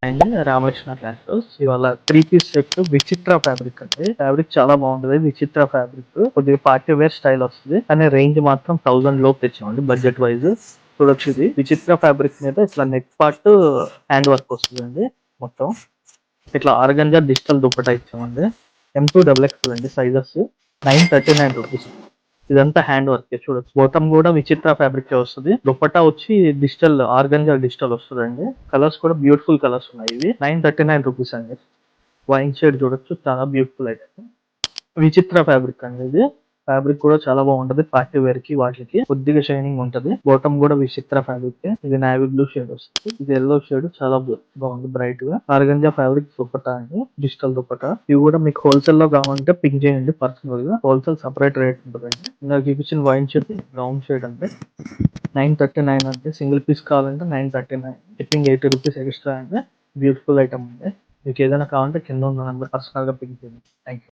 And Ramakrishna clothes ఇవాళ 3 piece set విచిత్ర fabric అండి. ఫ్యాబ్రిక్ చాలా బాగుంటది. విచిత్ర ఫ్యాబ్రిక్ కొద్దిగా పార్టీ వేర్ స్టైల్ వస్తుంది. కానీ రేంజ్ మాత్రం 1000 లోపు తెచ్చామండి బడ్జెట్ వైజ్. చూడొచ్చు ఇది విచిత్ర ఫ్యాబ్రిక్ మీద ఇట్లా నెక్ పార్ట్ హ్యాండ్ వర్క్ వస్తుందండి. మొత్తం ఇట్లా ఆర్గంజా డిజిటల్ దుప్పటా ఇచ్చామండి. M2XX అండి సైజెస్ 939 రూపీస్. ఇదంతా హ్యాండ్ వర్క్ చూడొచ్చు. బోటం కూడా విచిత్ర ఫ్యాబ్రిక్ వస్తుంది. దుపట్టా వచ్చి డిజిటల్ ఆర్గంజా డిజిటల్ వస్తుందండి. కలర్స్ కూడా బ్యూటిఫుల్ కలర్స్ ఉన్నాయి. ఇవి 939 రూపీస్ అండి. వైన్ షేడ్ చూడొచ్చు, చాలా బ్యూటిఫుల్ అయితే. విచిత్ర ఫ్యాబ్రిక్ అండి ఇది. ఫ్యాబ్రిక్ కూడా చాలా బాగుంటది. పార్టీ వేర్ కి వాటికి కొద్దిగా షైనింగ్ ఉంటది. బాటమ్ కూడా విచిత్ర ఫ్యాబ్రిక్. ఇది నావీ బ్లూ షేడ్ వస్తుంది. ఇది ఎల్లో షేడ్ చాలా బాగుంది బ్రైట్ గా. ఆర్గంజా ఫ్యాబ్రిక్ దుపట్టా అండి, డిజిటల్ దుపట్టా. ఇవి కూడా మీకు హోల్సేల్ లో కావాలంటే పింక్ చేయండి. పర్సనల్ గా హోల్సేల్ సపరేట్ రేట్ ఉంటుందండి. నాకు చూపించిన వైన్ షేడ్ బ్రౌన్ షేడ్ అంటే 939 అంటే సింగిల్ పీస్ కావాలంటే 939. షిప్పింగ్ 80 రూపీస్ ఎక్స్ట్రా అంటే బ్యూటిఫుల్ ఐటమ్ అండి. మీకు ఏదైనా కావాలంటే కింద ఉన్న నెంబర్ పర్సనల్ గా పింక్ చేయండి. Thank you.